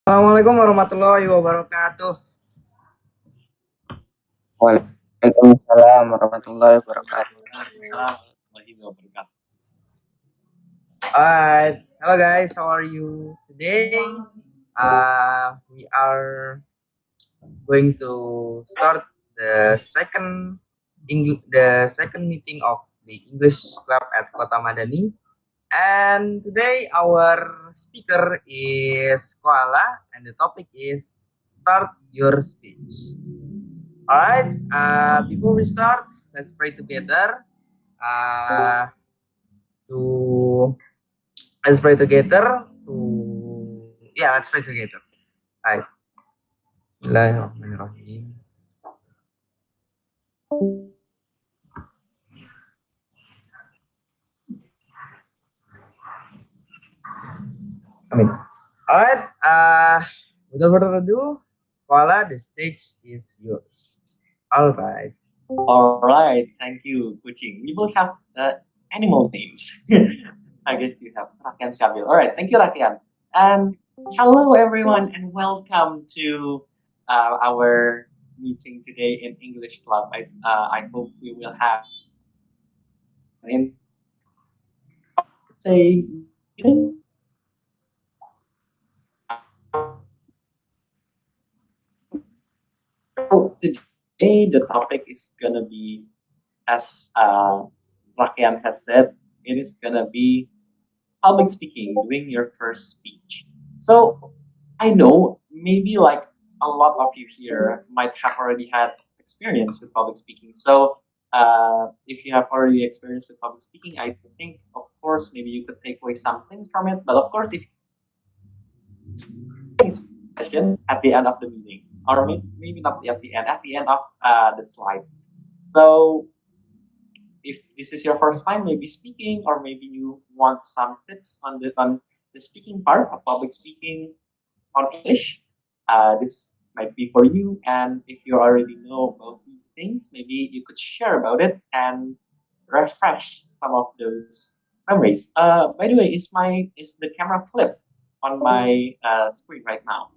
Assalamualaikum warahmatullahi wabarakatuh. Waalaikumsalam warahmatullahi wabarakatuh. Waalaikumsalam warahmatullahi wabarakatuh. Alright, hello guys, how are you today? We are going to start the second meeting of the English Club at Kota Madani. And today our speaker is Koala, and the topic is start your speech. Alright, before we start, let's pray together. Uh, to let's pray together let's pray together. Right. Bismillahirrahmanirrahim. Amin. All right. Without further ado, Koala, the stage is yours. All right. All right, thank you, Kuching. We both have animal names. I guess you have Rakean Shabil. All right, thank you, Rakean. And hello, everyone, and welcome to our meeting today in English Club. I hope we will have in say so today the topic is gonna be, as Rakean has said, it is gonna be public speaking, doing your first speech. So I know maybe like a lot of you here might have already had experience with public speaking. So if you have already experienced with public speaking, I think of course maybe you could take away something from it. But of course, if session at the end of the meeting, or maybe not at the end of the slide. So if this is your first time maybe speaking, or maybe you want some tips on the speaking part of public speaking on English, this might be for you. And if you already know about these things, maybe you could share about it and refresh some of those memories. By the way, is the camera flip on my screen right now?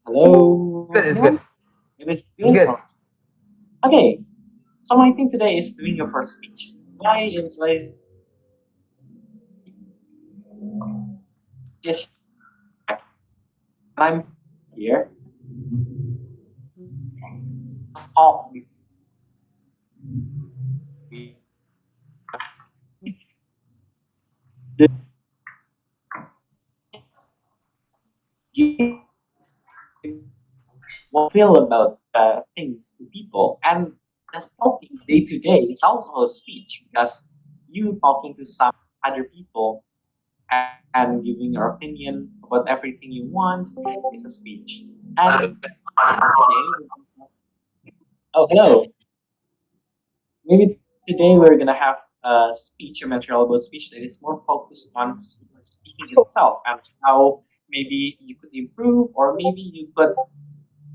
Hello, Good. It's anyone? good. It is It's good. good. Okay, so my thing today is doing your first speech. Why is just I'm here talk what feel about things to people, and just talking day to day is also a speech, because you talking to some other people and giving your opinion about everything you want is a speech. And today, oh hello, maybe today we're gonna have a speech, a material about speech that is more focused on speaking itself and how maybe you could improve, or maybe you could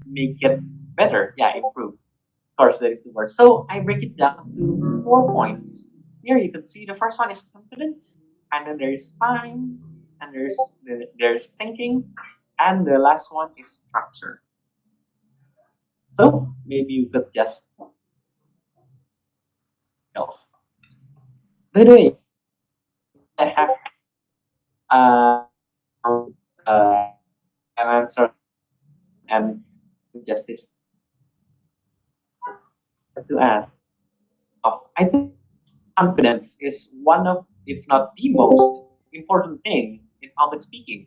make it better. Yeah, improve. Of course, that is the word. So I break it down to 4 points. Here you can see the first one is confidence, and then there's time, and there's thinking, and the last one is structure. So maybe you could just else. By the way, I have uh, uh, an answer and justice to ask. I think confidence is one of, if not the most important thing in public speaking.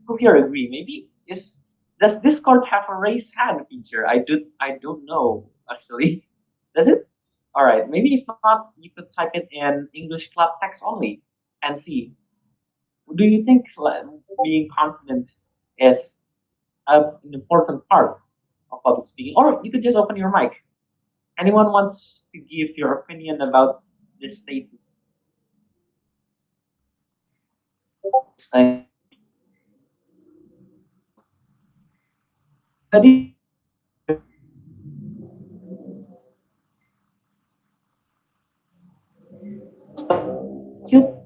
Who here agree? Maybe is does Discord have a raise hand feature? I don't know actually. Does it? All right. Maybe if not, you could type it in English Club text only and see. Do you think being confident is an important part of public speaking? Or you could just open your mic. Anyone wants to give your opinion about this statement? Tadi you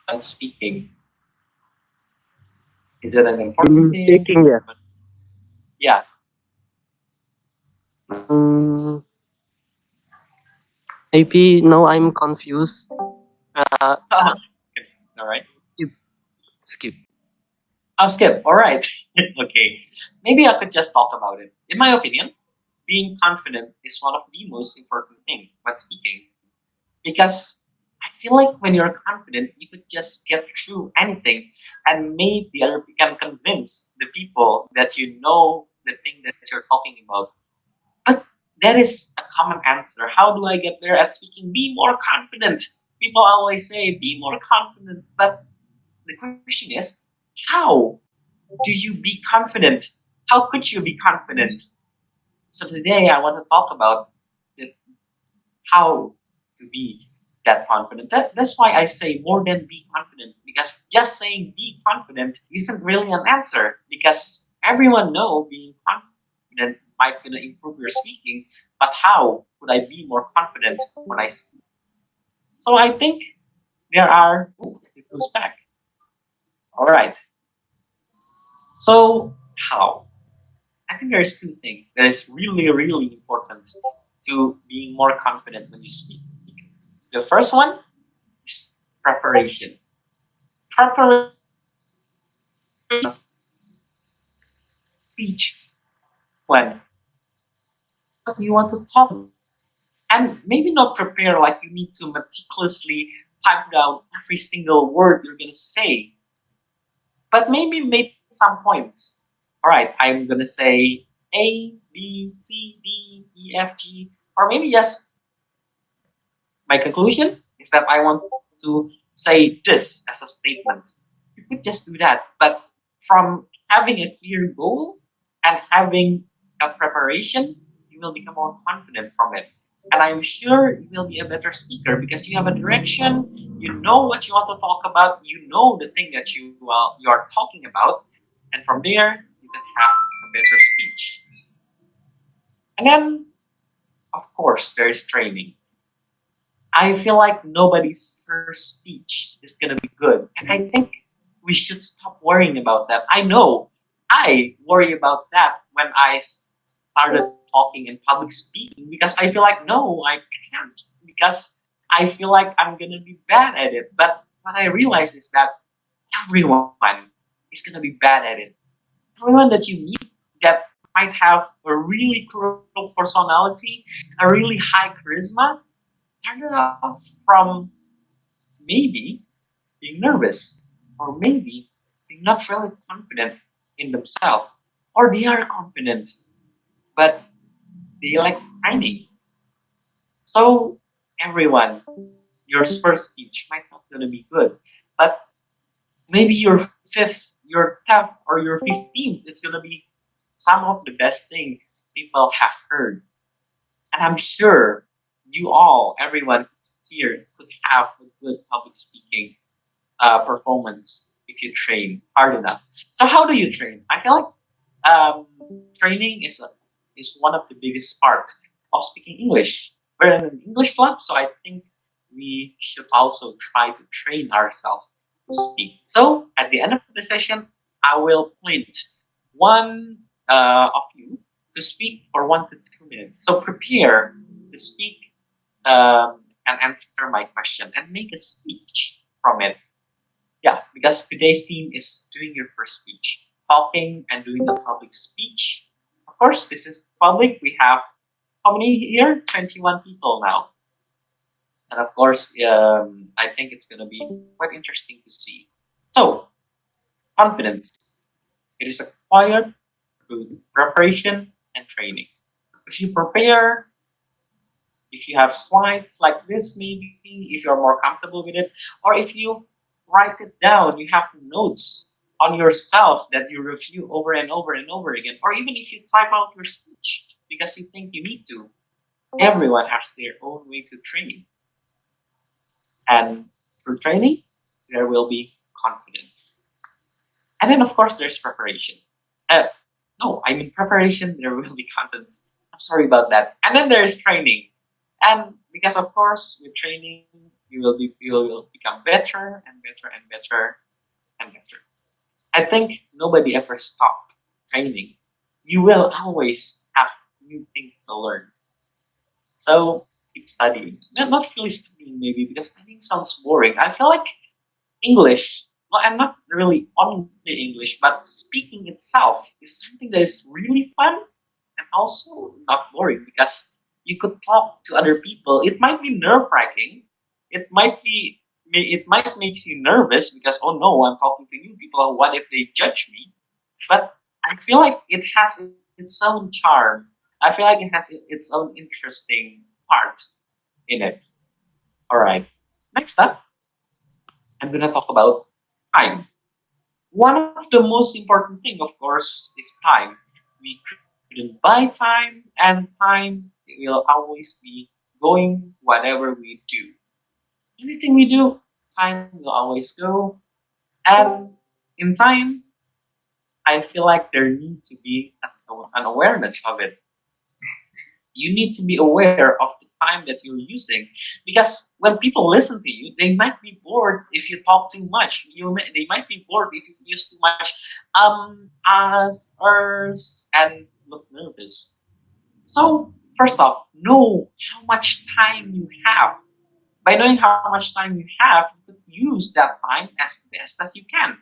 when speaking? Is it an important thing? Speaking, yeah. Yeah. Mm, maybe now I'm confused. Uh, All right. skip, skip. I'll skip. All right. Okay. Maybe I could just talk about it. In my opinion, being confident is one of the most important thing when speaking because I feel like when you're confident, you could just get through anything and make the other can convince the people that you know the thing that you're talking about. But that is a common answer. How do I get better at speaking? Be more confident. People always say, be more confident. But the question is, how do you be confident? How could you be confident? So today I want to talk about the, how to be that confident. That's why I say more than be confident, because just saying be confident isn't really an answer, because everyone know being confident might gonna improve your speaking, but how would I be more confident when I speak? So I think there are it goes back. All right. So how? I think there's two things that is really, really important to being more confident when you speak. The first one is preparation. Preparation speech when what you want to talk about. And maybe not prepare like you need to meticulously type down every single word you're gonna say, but maybe make some points. All right, I'm gonna say A, B, C, D, E, F, G, or maybe just my conclusion is that I want to say this as a statement. You could just do that. But from having a clear goal and having a preparation, you will become more confident from it. And I'm sure you will be a better speaker because you have a direction, you know what you want to talk about, you know the thing that you are talking about, and from there you can have a better speech. And then, of course, there is training. I feel like nobody's first speech is gonna be good, and I think we should stop worrying about that. I know I worry about that when I started talking in public speaking because I feel like no, I can't because I feel like I'm gonna be bad at it. But what I realize is that everyone is gonna be bad at it. Everyone that you meet that might have a really cool personality, a really high charisma, started off from maybe being nervous, or maybe being not really confident in themselves, or they are confident, but they like hiding. So everyone, your first speech might not gonna be good, but maybe your fifth, your 10th, or your 15th, it's gonna be some of the best thing people have heard. And I'm sure you all, everyone here, could have a good public speaking performance if you train hard enough. So how do you train? I feel like training is one of the biggest part of speaking English. We're in an English club, so I think we should also try to train ourselves to speak. So at the end of the session, I will point one of you to speak for 1 to 2 minutes. So prepare to speak and answer my question and make a speech from it. Yeah, because today's theme is doing your first speech, talking and doing a public speech. Of course, this is public. We have how many here? 21 people now. And of course, I think it's going to be quite interesting to see. So, confidence. It is acquired through preparation and training. If you prepare, if you have slides like this, maybe if you're more comfortable with it, or if you write it down, you have notes on yourself that you review over and over and over again, or even if you type out your speech because you think you need to. Everyone has their own way to train, and through training, there will be confidence. And then, of course, there's preparation. Uh, no, I mean preparation. There will be confidence. I'm sorry about that. And then there's training, and because of course with training, You will become better and better and better and better. I think nobody ever stopped training. You will always have new things to learn. So keep studying. Not really studying maybe because studying sounds boring. I feel like English, well, and not really only English, but speaking itself is something that is really fun and also not boring because you could talk to other people. It might be nerve wracking. It might makes you nervous because oh no, I'm talking to new people. What if they judge me? But I feel like it has its own charm. I feel like it has its own interesting part in it. All right. Next up, I'm gonna talk about time. One of the most important thing, of course, is time. We couldn't buy time, and time will always be going whatever we do. Anything we do, time will always go. And in time, I feel like there need to be an awareness of it. You need to be aware of the time that you're using because when people listen to you they might be bored if you talk too much they might be bored if you use too much as ers and look nervous. So first off, know how much time you have. By knowing how much time you have, you could use that time as best as you can.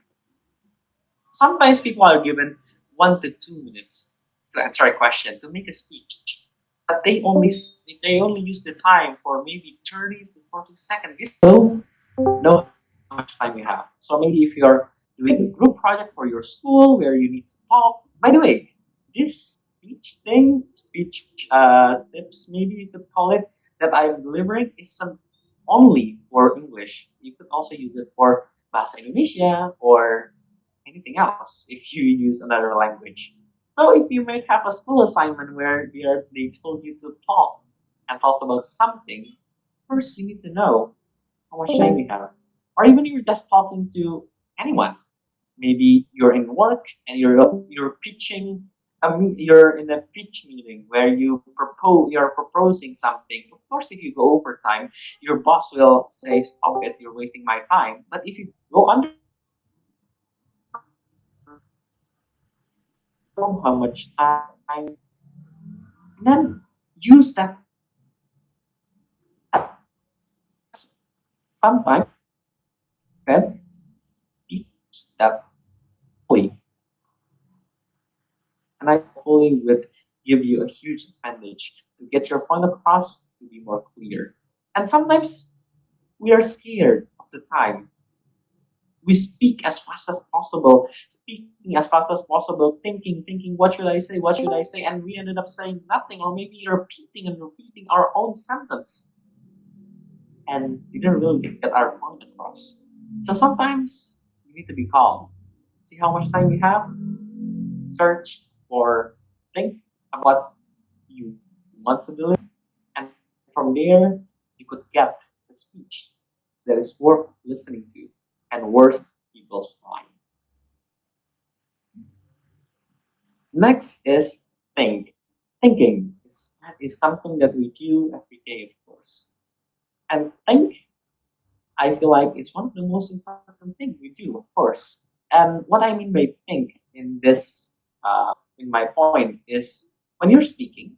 Sometimes people are given 1 to 2 minutes to answer a question, to make a speech, but they only use the time for maybe 30 to 40 seconds. So know how much time you have. So maybe if you're doing a group project for your school where you need to talk. By the way, this speech tips, maybe you could call it, that I'm delivering isn't only for English. You could also use it for Bahasa Indonesia or anything else if you use another language. So if you might have a school assignment where they told you to talk and talk about something, first you need to know how much time you have. Or even if you're just talking to anyone. Maybe you're in work and you're pitching. You're in a pitch meeting where you're proposing something. Of course, if you go over time, your boss will say, "Stop it! You're wasting my time." But if you go under time, know how much time you have, and then use that because sometimes that use that fully, and I hopefully would give you a huge advantage to get your point across to be more clear. And sometimes we are scared of the time. We speak as fast as possible, speaking as fast as possible, thinking, what what should I say? And we ended up saying nothing, or maybe repeating and repeating our own sentence and didn't really get our point across. So sometimes you need to be calm. See how much time you have, search or think about you want to deliver, and from there you could get a speech that is worth listening to and worth people's time. Next is think. Thinking is something that we do every day, of course. And think, I feel like, is one of the most important things we do, of course. And what I mean by think in my point, is when you're speaking,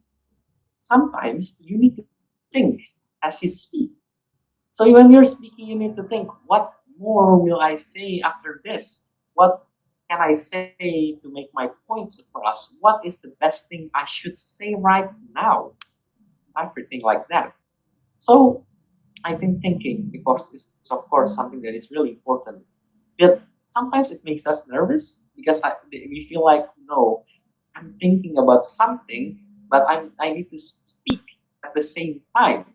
sometimes you need to think as you speak. So when you're speaking, you need to think, what more will I say after this? What can I say to make my points across? What is the best thing I should say right now? Everything like that. So I think thinking, is of course something that is really important. But sometimes it makes us nervous because we feel like, no, I'm thinking about something, but I need to speak at the same time.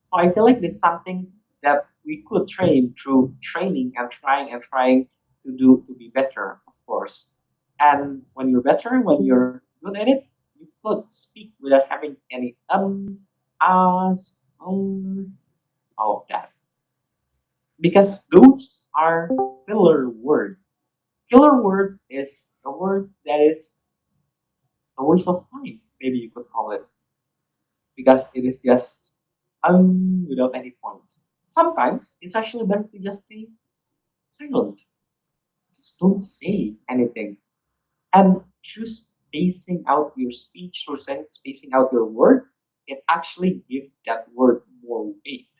So I feel like there's something that we could train through training and trying to be better, of course. And when you're better, when you're good at it, you could speak without having any ahs, all of that. Because those are filler word. Filler word is a word that is a waste of time, maybe you could call it, because it is just without any point. Sometimes it's actually better to just stay silent. Just don't say anything. And through spacing out your speech or spacing out your word, it actually gives that word more weight.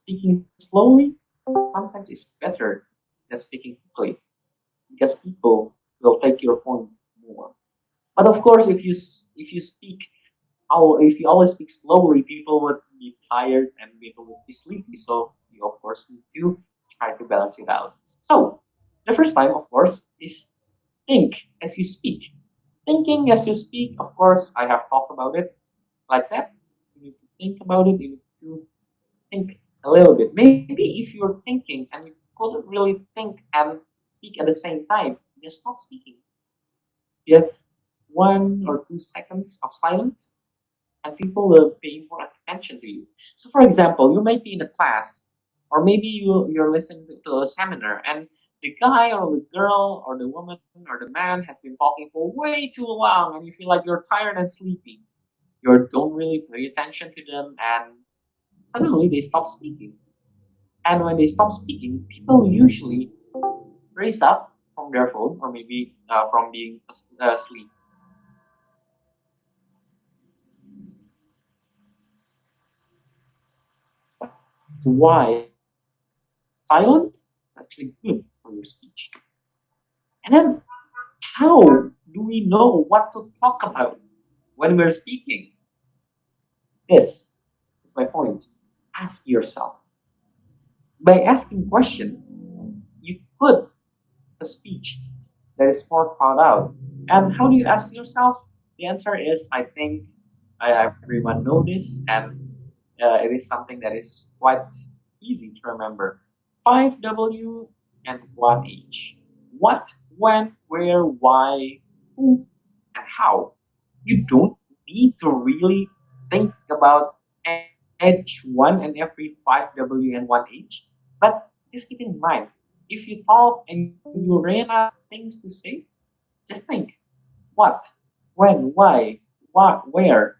Speaking slowly sometimes is better than speaking quickly because people will take your point more. But of course, if you speak, if you always speak slowly, people would be tired and people would be sleepy. So you of course need to try to balance it out. So the first time, of course, is think as you speak. Thinking as you speak, of course, I have talked about it like that. You need to think about it. You need to think a little bit. Maybe if you're thinking and you couldn't really think and speak at the same time, just stop speaking. Give 1 or 2 seconds of silence and people will pay more attention to you. So, for example, you might be in a class, or maybe you're listening to a seminar, and the guy or the girl or the woman or the man has been talking for way too long, and you feel like you're tired and sleepy. You don't really pay attention to them, and suddenly they stop speaking. And when they stop speaking, people usually raise up from their phone or maybe from being asleep. Why silence is actually good for your speech. And then, how do we know what to talk about when we're speaking? This is my point. Ask yourself. By asking question, you put a speech that is more thought out. And how do you ask yourself? The answer is, I think everyone know this, and it is something that is quite easy to remember. 5W and 1H. What, when, where, why, who, and how. You don't need to really think about each one and every 5W and 1H, but just keep in mind, if you talk and you ran out of things to say, just think what, when, why, what, where,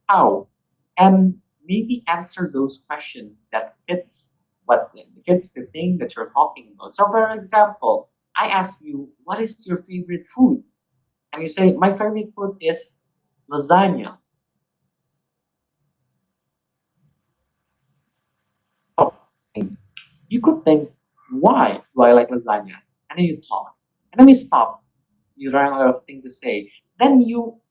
how, and maybe answer those questions that fits the thing that you're talking about. So, for example, I ask you, "What is your favorite food?" And you say, "My favorite food is lasagna." And you could think, "Why do I like lasagna?" And then you talk, and then you stop. You run out of things to say. Then you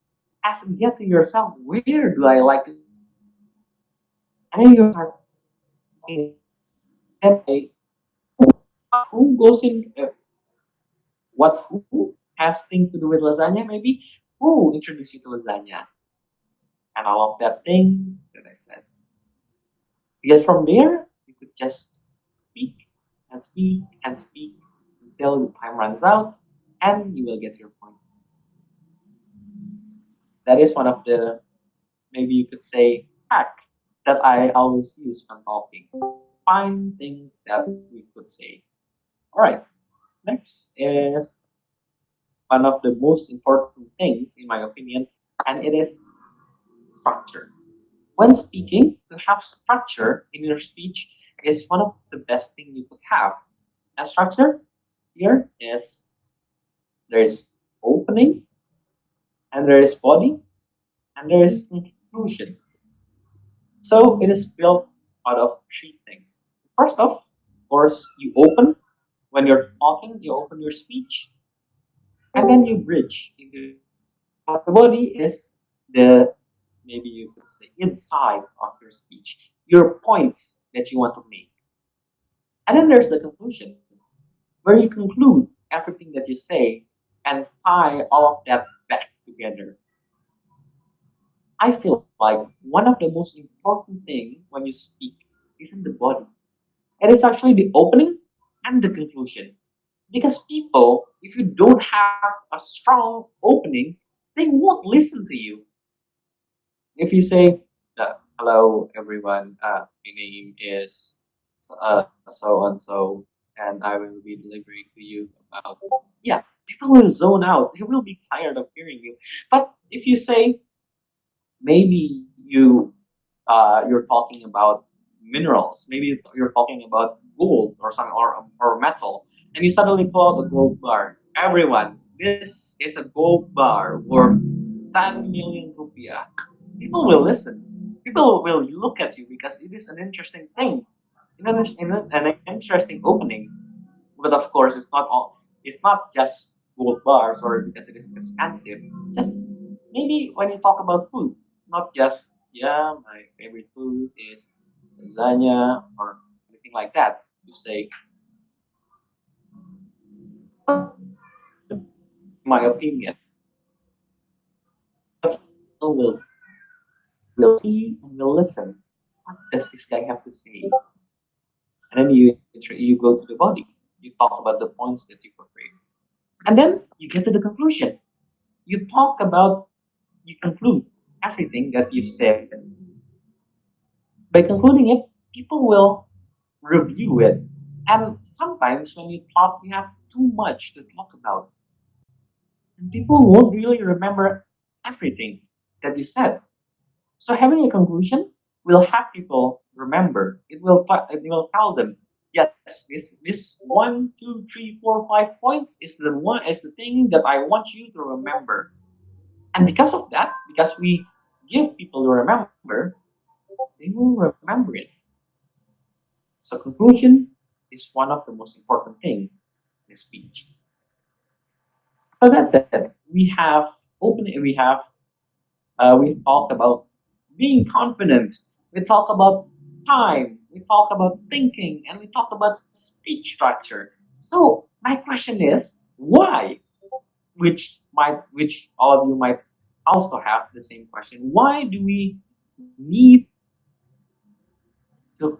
ask again to yourself, "Where do I like to eat lasagna?" And then you start talking. Then who goes in? What who has things to do with lasagna? Maybe who introduced you to lasagna and all of that thing that I said. Because from there you could just speak and speak and speak until the time runs out, and you will get your point. That is one of the, maybe you could say, hack that I always use when talking. Find things that we could say. All right. Next is one of the most important things, in my opinion, and it is structure. When speaking, to have structure in your speech is one of the best things you could have. And structure here is, there is opening, and there is body, and there is conclusion. So it is built out of three things. First off, of course, you open when you're talking, you open your speech, and then you bridge into the body. The body is the, maybe you could say, inside of your speech, your points that you want to make. And then there's the conclusion, where you conclude everything that you say and tie all of that back together. I feel like one of the most important thing when you speak isn't the body. It is actually the opening and the conclusion. Because people, if you don't have a strong opening, they won't listen to you. If you say, "Hello, everyone. My name is so and so, and I will be delivering to you about," yeah, people will zone out. They will be tired of hearing you. But if you say, maybe you're talking about minerals. Maybe you're talking about gold or something or metal, and you suddenly pull out a gold bar. Everyone, this is a gold bar worth 10 million rupiah. People will listen. People will look at you because it is an interesting thing, an interesting opening. But of course, it's not all. It's not just gold bars or because it is expensive. Just maybe when you talk about food, not just yeah, my favorite food is lasagna or anything like that. You say, in my opinion, people will see and will listen. What does this guy have to say? And then you go to the body. You talk about the points that you portray, and then you get to the conclusion. You talk about you conclude everything that you've said. By concluding it, people will review it. And sometimes when you talk, you have too much to talk about. And people won't really remember everything that you said. So having a conclusion will have people remember. It will tell them, yes, this 1, 2, 3, 4, 5 points is the thing that I want you to remember. And because of that, because we give people to remember, they will remember it. So conclusion is one of the most important thing in speech. So that's it. We've talked about being confident. We talk about time. We talk about thinking, and we talk about speech structure. So my question is why? Which all of you might also have the same question. Why do we need to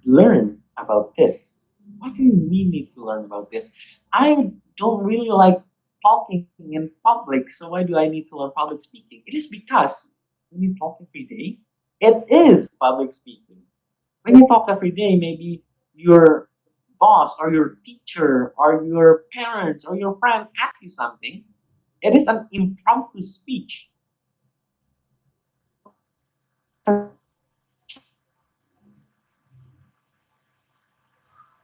learn about this? Why do we need to learn about this? I don't really like talking in public, so why do I need to learn public speaking? It is because when you talk every day, it is public speaking. When you talk every day, maybe your boss or your teacher or your parents or your friend asks you something, it is an impromptu speech.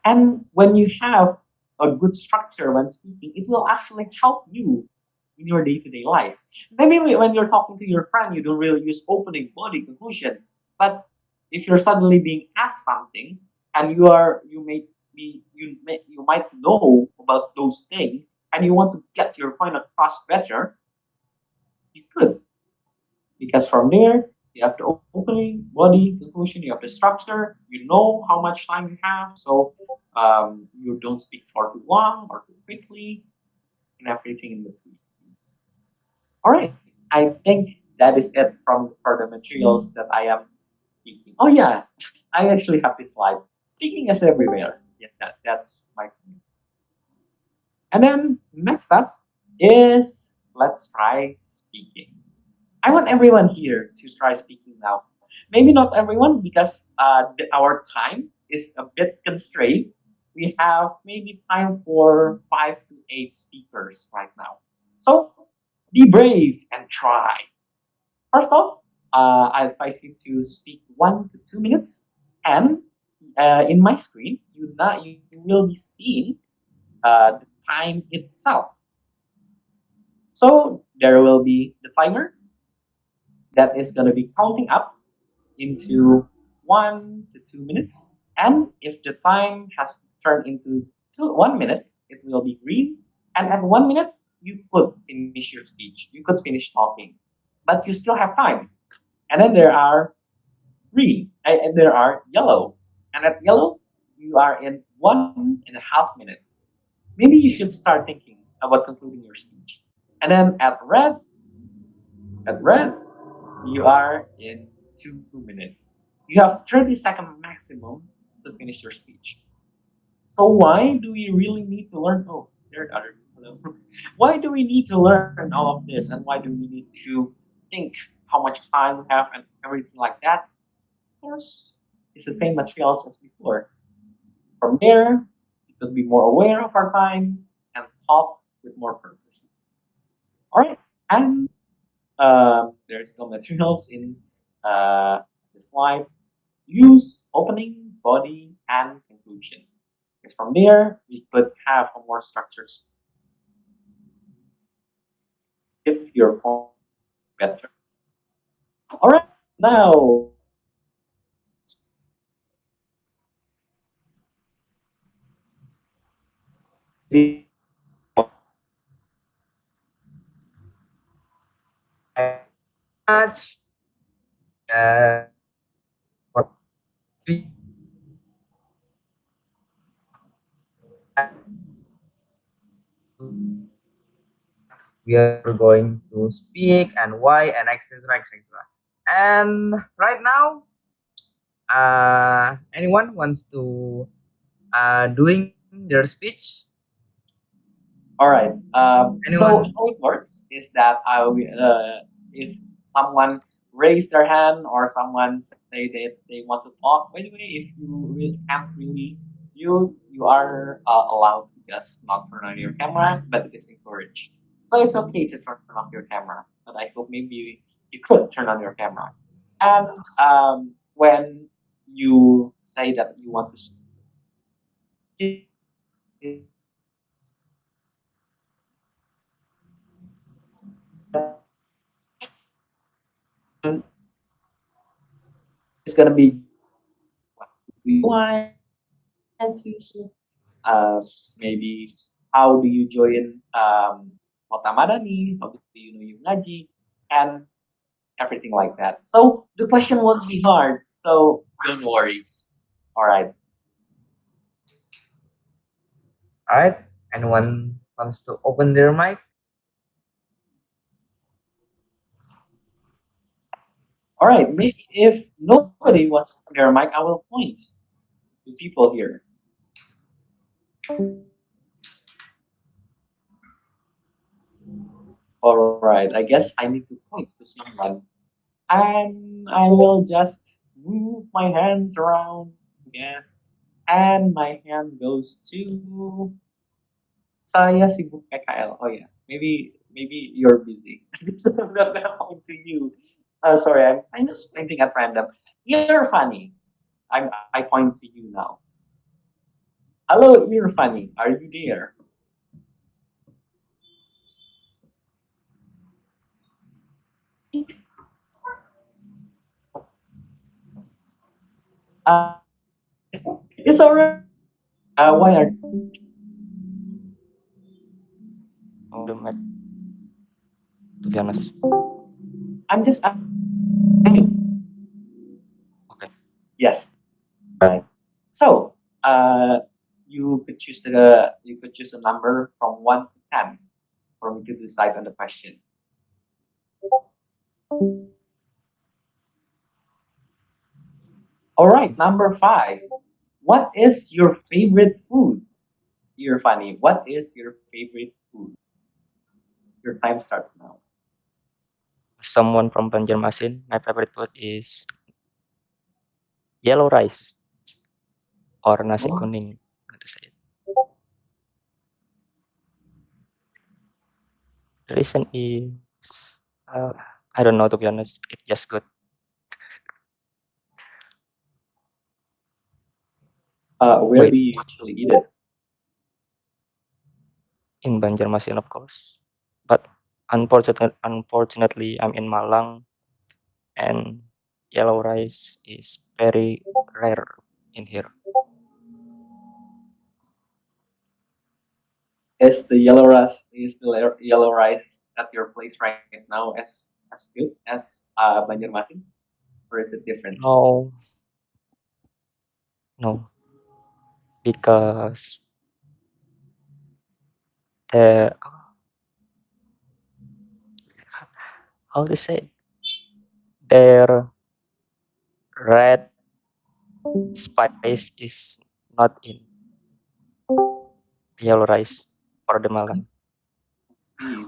And when you have a good structure when speaking, it will actually help you in your day-to-day life. Maybe when you're talking to your friend, you don't really use opening, body, conclusion. But if you're suddenly being asked something and you might know about those things and you want to get your point across better, you could. Because from there, you have the opening, body, conclusion, you have the structure, you know how much time you have, so you don't speak for too long or too quickly, and everything in between. All right, I think that is it for the materials that I am speaking. Oh yeah, I actually have this slide. Speaking is everywhere. Yeah, that's my point. And then next up is let's try speaking. I want everyone here to try speaking now. Maybe not everyone because our time is a bit constrained. We have maybe time for 5 to 8 speakers right now. So be brave and try. First off, I advise you to speak 1 to 2 minutes, and in my screen, you will be seeing the time itself. So there will be the timer that is going to be counting up into 1 to 2 minutes. And if the time has turned into 1 minute, it will be green. And at 1 minute, you could finish your speech. You could finish talking, but you still have time. And then there are green, and there are yellow. And at yellow, you are in 1.5 minutes. Maybe you should start thinking about concluding your speech. And then at red, you are in 2 minutes. You have 30-second maximum to finish your speech. So why do we really need to learn? Oh, there are other people. Why do we need to learn all of this, and why do we need to think how much time we have and everything like that? Of course, it's the same materials as before. From there, we could be more aware of our time and talk with more purpose. All right, and there's no materials in the slide. use opening, body, and conclusion. Because from there, we could have a more structured speech if your point better. All right, now maybe Much uh, for we are going to speak and why and etc etc. And right now, anyone wants to doing their speech? all right. So Anyone? how it works is that if someone raise their hand or someone say that they want to talk. By the way, if you really can't really, you are allowed to just not turn on your camera, but it is encouraged. So it's okay to turn off your camera, but I hope maybe you could turn on your camera. And when you say that you want to speak, it's gonna be what do you want to uh, maybe how do you join Kota Madani, how do you know you ngaji, and everything like that. So the question won't be hard, so don't worry. All right. Alright. Anyone wants to open their mic? All right, maybe if nobody wants to open their mic, I will point to people here. All right, I guess I need to point to someone. And I will just move my hands around, yes. And my hand goes to saya sibuk PKL. Oh yeah, maybe you're busy. I'm not gonna point to you. Sorry, I'm just pointing at random. You're funny. I point to you now. Hello, you're funny. Are you there? Uh, it's alright. Why are On the mic, to be honest. I'm just asking you? Okay. Yes. Right. So, you could choose a number from 1 to 10 for me to decide on the question. All right, number 5. What is your favorite food? You're funny. What is your favorite food? Your time starts now. Someone from Banjarmasin, my favorite food is yellow rice or nasi Oh, kuning. How to say it. The reason is, uh, I don't know to be honest. It's just good where with do you usually eat it? in Banjarmasin, of course. But unfortunately, I'm in Malang, and yellow rice is very rare in here. Yellow rice at your place right now as good as Banjarmasin, or is it different? No, no, because the how to say it, their red spice is not in yellow rice for the Malang. Let's see.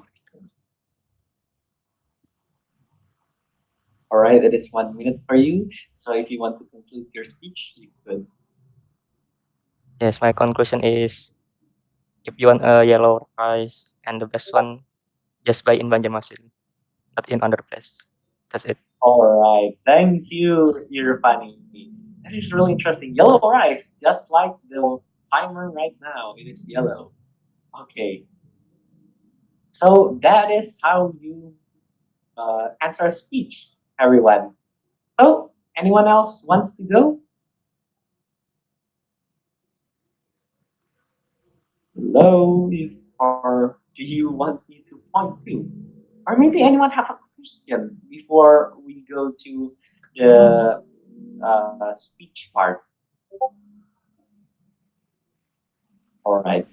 All right, it is 1 minute for you. So if you want to conclude your speech, you could. Yes, my conclusion is if you want a yellow rice and the best one, just buy in Banjarmasin, not in other place. That's it. All right, thank you. You're funny. That is really interesting. Yellow rice, just like the timer right now. It is yellow. Okay, so that is how you answer a speech, everyone. So, anyone else wants to go? Hello, if or do you want me to point to? Or maybe anyone have a question before we go to the speech part? All right.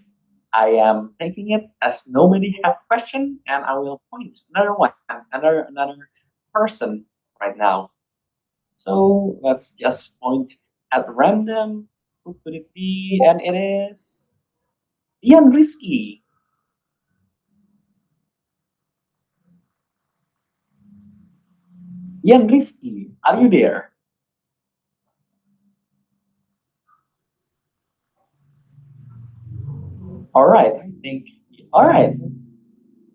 I am taking it as nobody have question, and I will point another one, another person right now. So let's just point at random. Who could it be? And it is Ian Risky. Ian Risky, are you there? All right, I think. All right,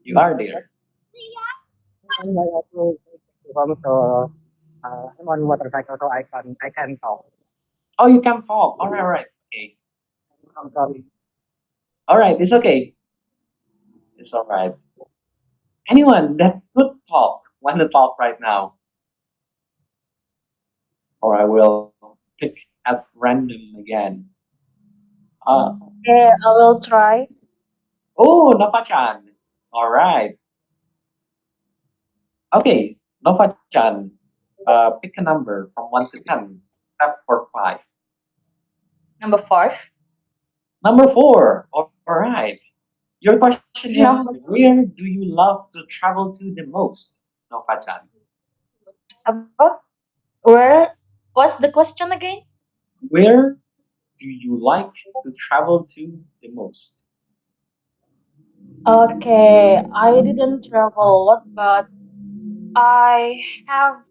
you are there. Anyway, I feel so I'm on motorcycle, so I can talk. Oh, you can talk. All right. Okay. I'm sorry. All right, it's okay. It's all right. Anyone that could talk, want to talk right now? Or I will pick at random again. Uh, Okay, I will try. oh, Nova-chan. All right. Okay, Nova-chan. Pick a number from 1 to 10, except for 5. Number five. Number 4. All right. Your question is, Number where do you love to travel to the most, Nova-chan? apa? Where? What's the question again? Where do you like to travel to the most? Okay, I didn't travel a lot, but I have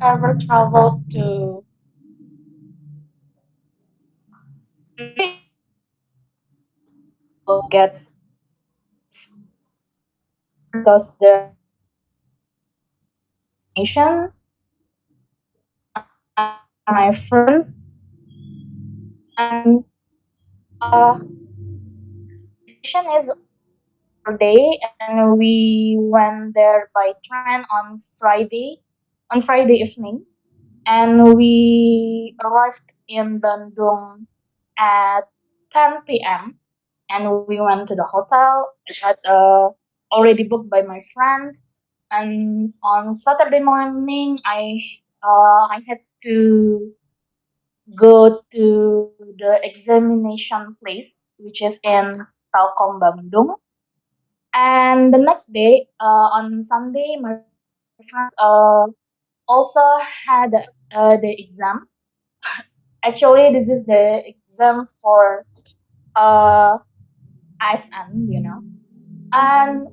ever traveled to get some snacks because there nation and my friends and destination is our day and we went there by train on Friday evening and we arrived in Bandung at 10 p.m. and we went to the hotel. It had already booked by my friend. And on Saturday morning, I had to go to the examination place, which is in Telkom Bandung. And the next day, on Sunday, my friends also had the exam. Actually, this is the exam for uh, ISN. And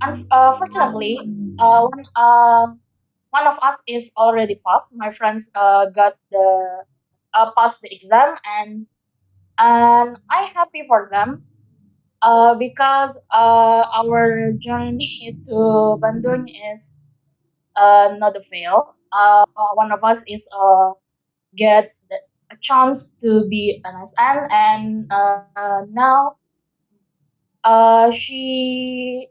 unfortunately, one of us is already passed. My friends got the passed the exam, and I happy for them because our journey to Bandung is not a fail. One of us is get a chance to be an SN, and now she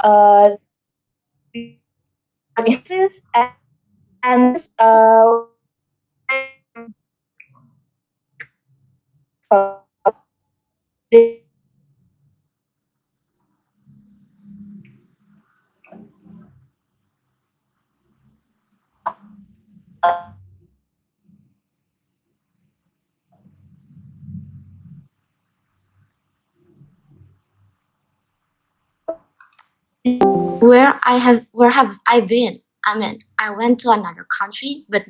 uh audiences and this they Where have I been? I mean, I went to another country, but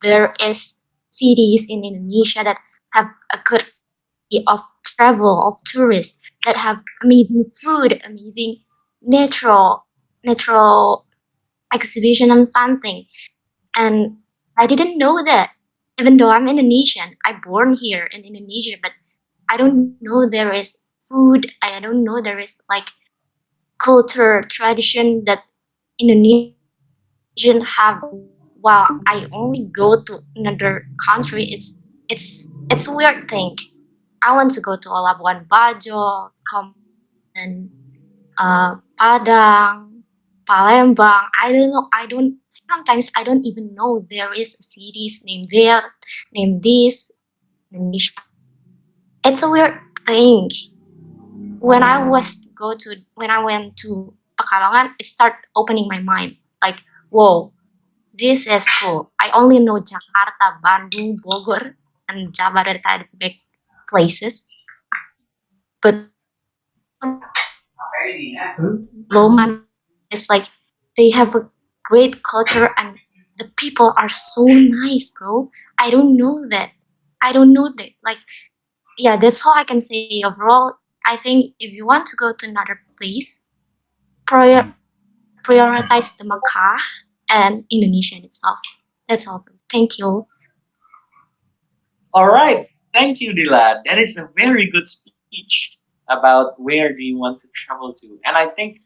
there is cities in Indonesia that have a good of travel of tourists that have amazing food, amazing natural exhibition and something. And I didn't know that even though I'm Indonesian, I born here in Indonesia, but I don't know there is food. I don't know there is like culture tradition that Indonesian have. While I only go to another country, it's a weird thing. I want to go to Labuan Bajo, Kabupaten Padang, Palembang. I don't know. I don't. Sometimes I don't even know there is a cities named there, named this, Indonesia. It's a weird thing. When I went to Pekalongan, it started opening my mind. Like, whoa, this is cool. I only know Jakarta, Bandung, Bogor, and Jabodetabek places, but blow my mind is like they have a great culture and the people are so nice, bro. I don't know that. I don't know that. Like, yeah, that's all I can say. Overall, I think if you want to go to another place, prior prioritize the Makkah and Indonesia itself. That's all. Thank you. All right. Thank you, Dila. That is a very good speech about where do you want to travel to. And I think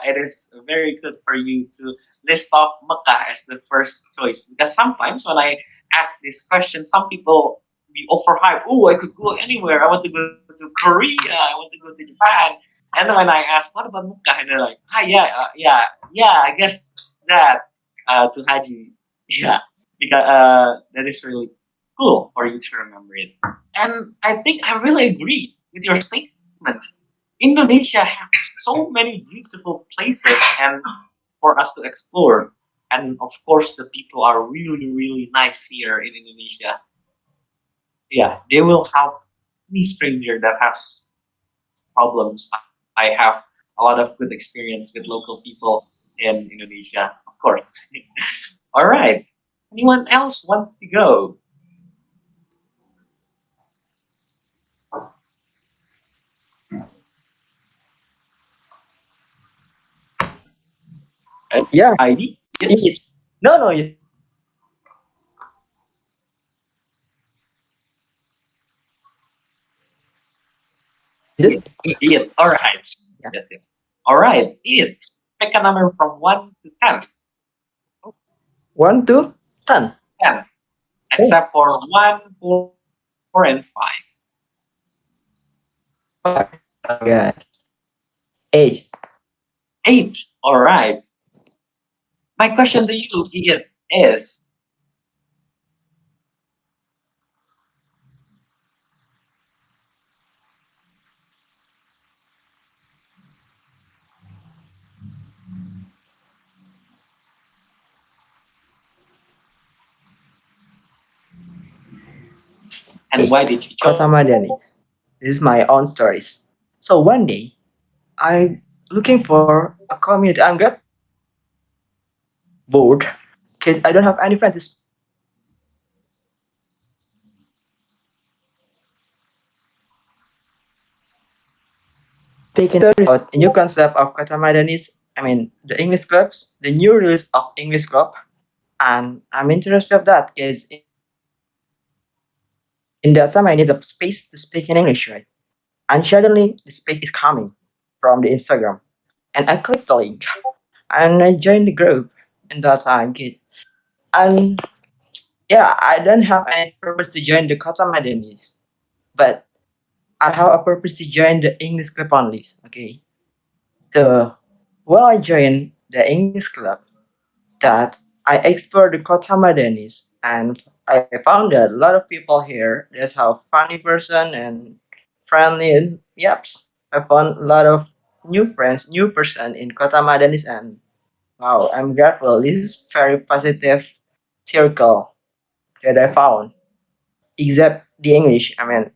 it is very good for you to list off Mecca as the first choice. Because sometimes when I ask this question, some people be overhyped. Oh, I could go anywhere. I want to go to Korea. I want to go to Japan. And then when I ask, what about Mecca? And they're like, yeah, I guess that to Haji. Yeah, because that is really cool for you to remember it. And I think I really agree with your statement. Indonesia has so many beautiful places and for us to explore. And of course, the people are really, really nice here in Indonesia. Yeah, they will help any stranger that has problems. I have a lot of good experience with local people in Indonesia, of course. All right. Anyone else wants to go? Yeah, ID? Yes. eat. No, no, you just eat. Ian. All right. Yeah. Yes, yes. All right. Ian, pick a number from 1 to 10. 1 to 10. 10. Oh, Except for 1, 4, and 5. 5. Yes. 8. 8. All right. My question to you, Ian, is and why did It's you Kota choose? Madani. This is my own stories. So one day, I looking for a community. I'm got bored because I don't have any friends to speak in about a new concept of Kota Madani. I mean, the English clubs, the new release of English club, and I'm interested of that because in that time I need a space to speak in English, right? And suddenly the space is coming from the Instagram, and I clicked the link and I joined the group in that time, kid. And yeah, I don't have any purpose to join the Kota Madanis, but I have a purpose to join the English club only. Okay, so while I joined the English club, that I explored the Kota Madanis, and I found that a lot of people here that have funny person and friendly, and yep, I found a lot of new friends, new person in Kota Madanis, and wow, I'm grateful. This is very positive circle that I found, except the English. I mean,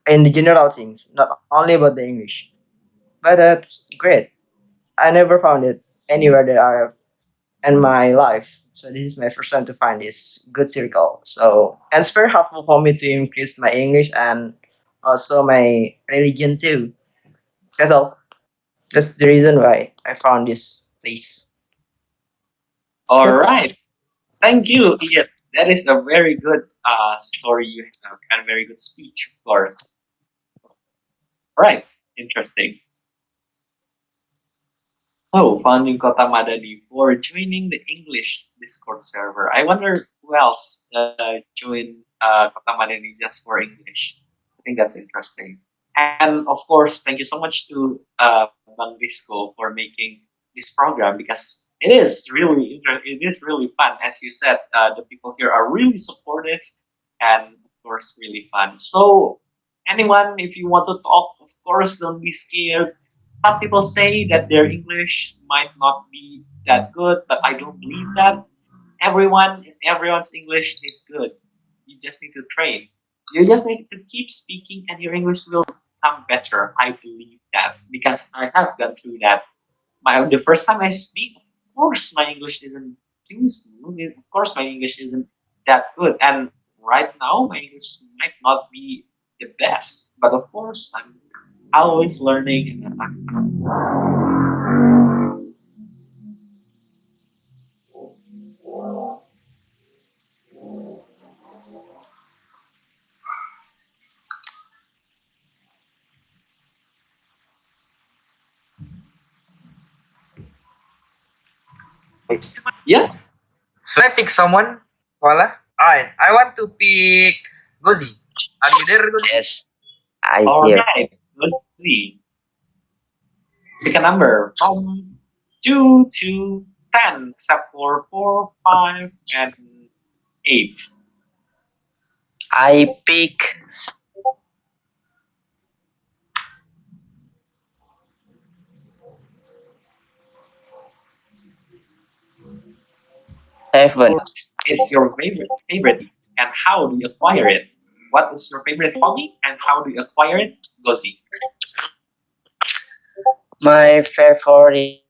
and the general things, not only about the English. But that's great. I never found it anywhere that I have in my life. So this is my first time to find this good circle. So and it's very helpful for me to increase my English and also my religion too. That's all. That's the reason why I found this place. All That's right. Thank you, Ian. That is a very good story you have, and a very good speech, of course. All right, interesting. So, founding Kota Madani for joining the English Discord server. I wonder who else joined Kota Madani just for English. I think that's interesting. And of course, thank you so much to Bang Risco for making this program because it is really fun. As you said, the people here are really supportive and of course really fun. So anyone, if you want to talk, of course, don't be scared. Some people say that their English might not be that good, but I don't believe that. Everyone's English is good. You just need to train. You just need to keep speaking, and your English will become better. I believe that because I have gone through that. The first time I speak, of course, my English isn't too smooth. Of course, my English isn't that good, and right now, my English might not be the best. But of course, I'm always learning, and yeah. Should I pick someone, Koala? Alright, I want to pick Gozi. Are you there, Gozi? Yes, I All hear. right, let's see. Pick a number from 2 to 10, except for 4, 5, and 8. I pick 7. What is your favorite and how do you acquire it? What is your favorite hobby and how do you acquire it? Gozi. My favorite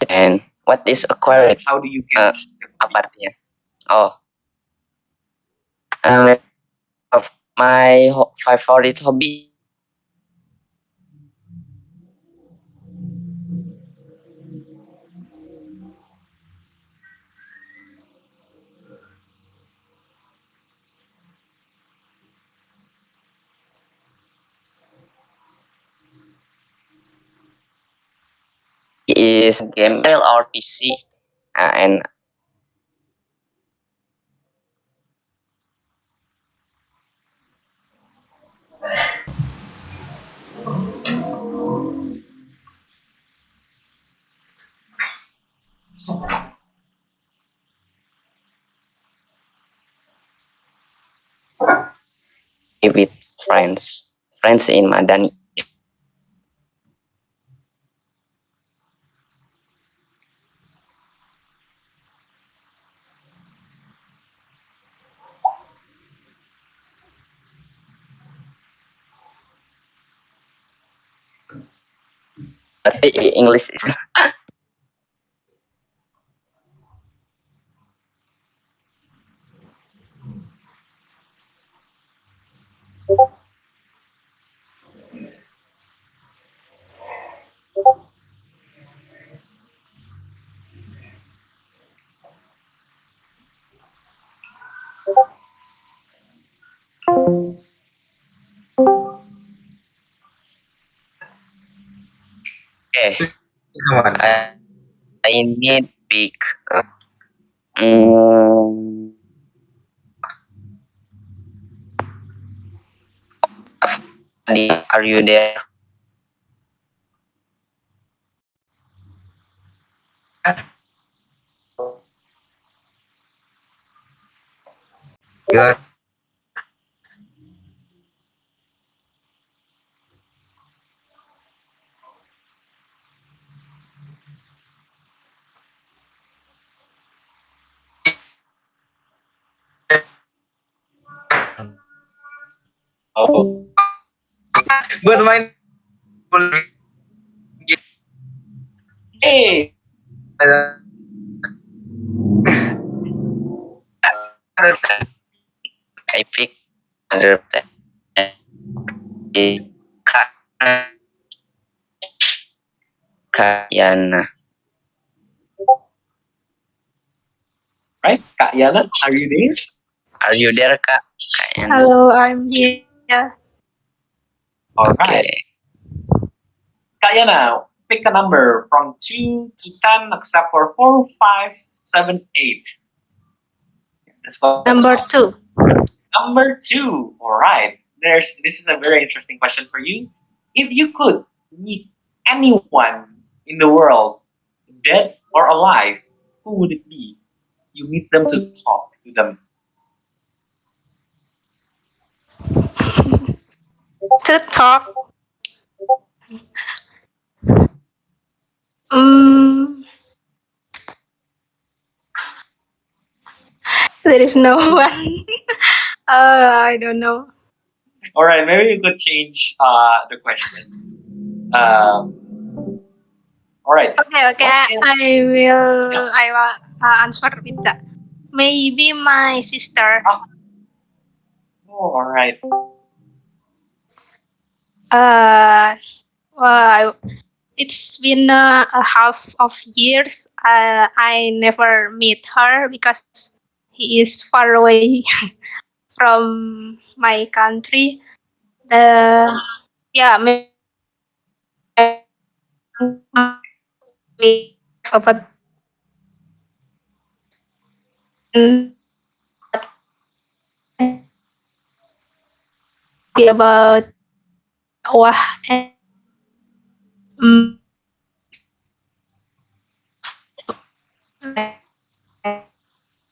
and what is acquired? How do you Uh, get the apa hobby? artinya? Oh, uh, my favorite hobby is game or PC, and with friends in Madani. But English is okay. Pick someone. I need pick. Um, are you there? Good. Oh, Bermain hey, I pick under the Kak Yana. Right, Kak Yana, are you there? Are you there, Kak? Kak Yana. Hello, I'm here. All Okay. right. Kak Yana, pick a number from 2 to 10 except for 4, 5, 7, 8. Let's go. Number 2. Number 2. All right. This is a very interesting question for you. If you could meet anyone in the world, dead or alive, who would it be? You meet them to talk to them. To talk. Um, there is no one. I don't know. All right, maybe you could change the question. All right. Okay. What if, yeah. I will answer with that. Maybe my sister. Oh, all right. Uh, well, it's been a half of years. I never meet her because he is far away from my country. The yeah, maybe about about wah and mm,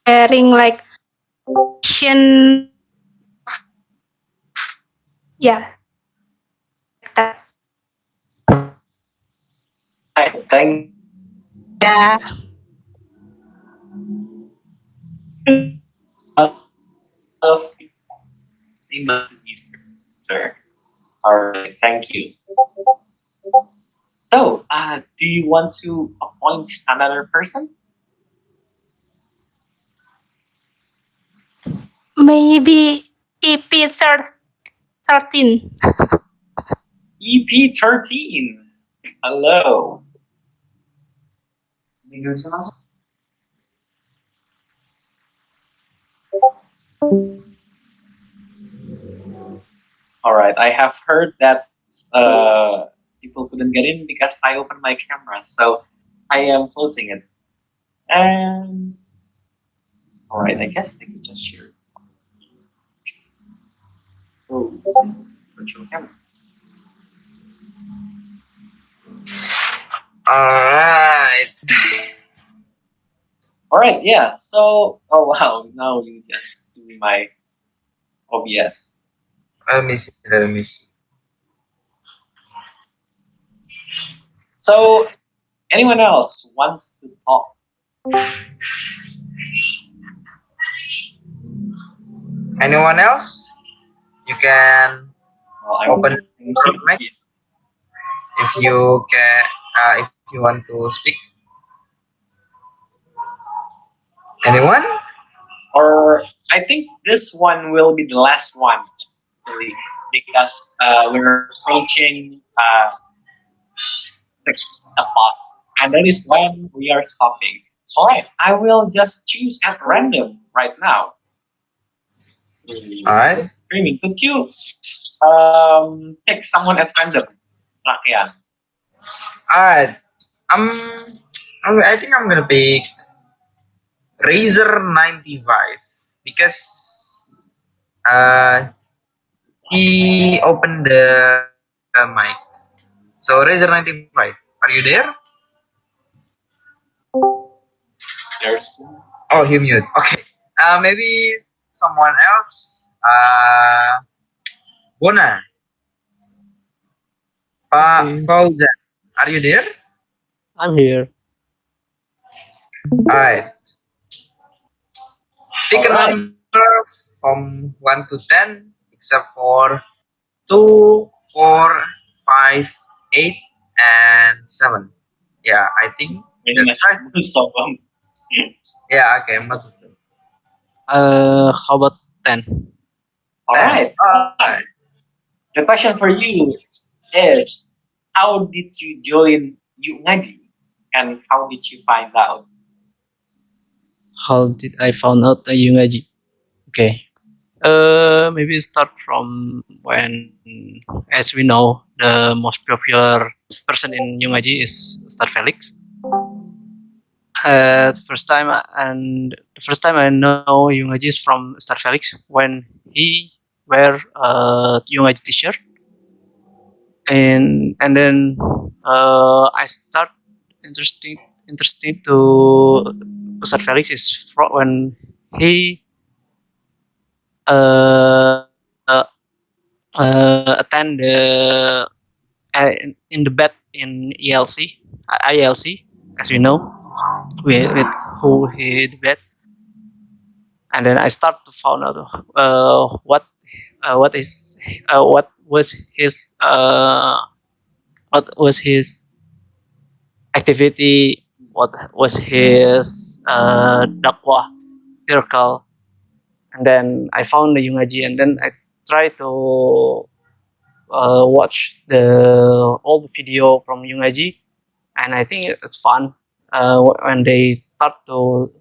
sharing like Asian, yeah, that, Thank yeah. of Tema to you, sir. All right. Thank you. So, do you want to appoint another person? Maybe EP 13. EP13. Hello. All right. I have heard that people couldn't get in because I opened my camera, so I am closing it. And all right, I guess they could just share. Oh, this is virtual camera. All right. All right, yeah. So, oh wow, now you just do my OBS. Let me see. Let me see. So, anyone else wants to talk? Anyone else? You can Well, I'm open testing your mic OBS. if you can. If you want to speak. Anyone? Or I think this one will be the last one, actually, because we're approaching 6 o'clock, and that is when we are stopping. All right, I will just choose at random right now. All right. Streaming, could you pick someone at random, Rakean? All right. Um, I think I'm gonna pick Razer 95 because uh he opened the mic. So Razer 95, are you there? There's Oh, he mute. Okay. Maybe someone else. Bona, Pak Okay, Fauzan, are you there? I'm here. Alright. Pick all a right. number from 1 to 10, except for 2, 4, 5, 8, and 7. Yeah, I think Very that's much right. most of them. Yeah, okay, most of them. How about 10? All 10. right. Alright. The question for you is, how did you join Ungaji, and how did you find out? How did I found out the Yungaji? Okay. Maybe start from when, as we know, the most popular person in Yungaji is Star Felix. The first time I know Yungaji is from Star Felix when he wear a Yungaji t-shirt, and then I start interesting interesting to Star Felix is when he uh, attend in the bed in ELC, ILC, as we know, with who he the bed, and then I start to find out what is what was his activity, what was his dakwah circle, and then I found the Yungaji, and then I try to watch the old video from Yungaji, and I think it's fun when they start to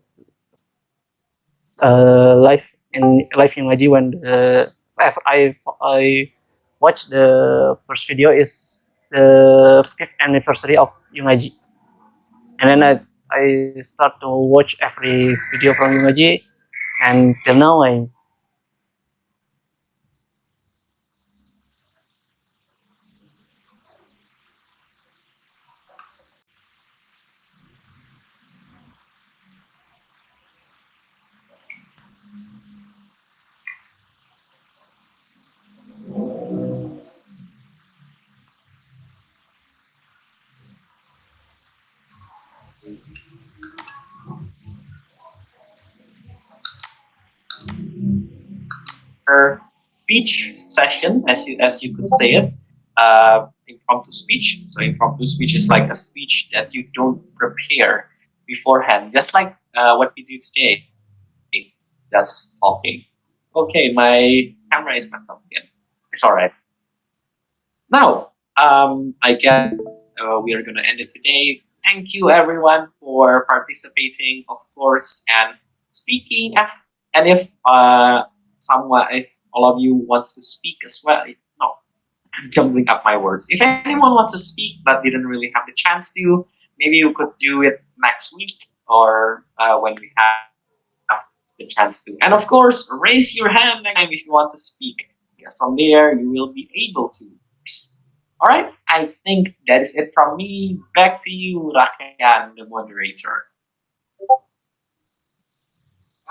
live Yungaji when I watched the first video is the fifth anniversary of Yungaji, and then I start to watch every video from Yungaji, and till now I Speech session, as you could say it, impromptu speech. So impromptu speech is like a speech that you don't prepare beforehand, just like what we do today, just talking. Okay, my camera is back up again. It's all right. Now, I guess we are gonna end it today. Thank you everyone for participating, of course, and speaking. And if someone, if all of you wants to speak as well, no, I'm jumbling up my words. If anyone wants to speak but didn't really have the chance to, maybe you could do it next week or when we have the chance to. And of course, raise your hand next time if you want to speak. From there, you will be able to. All right, I think that is it from me. Back to you, Rakean, the moderator.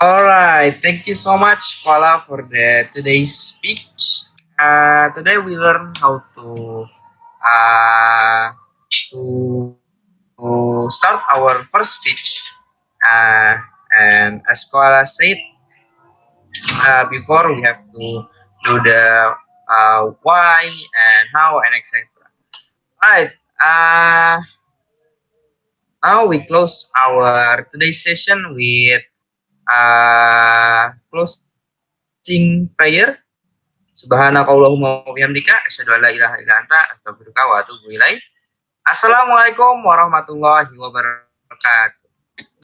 All right, thank you so much, Kola, for the today's speech. Today we learn how uh, to start our first speech. Uh, and as Kola said before, we have to do the why and how and etc. All right. Now we close our today's session with closing prayer. Subhanakallahumma wa bihamdika asyhadu an la ilaha illa anta astaghfiruka wa atubu ilaik. Assalamualaikum warahmatullahi wabarakatuh.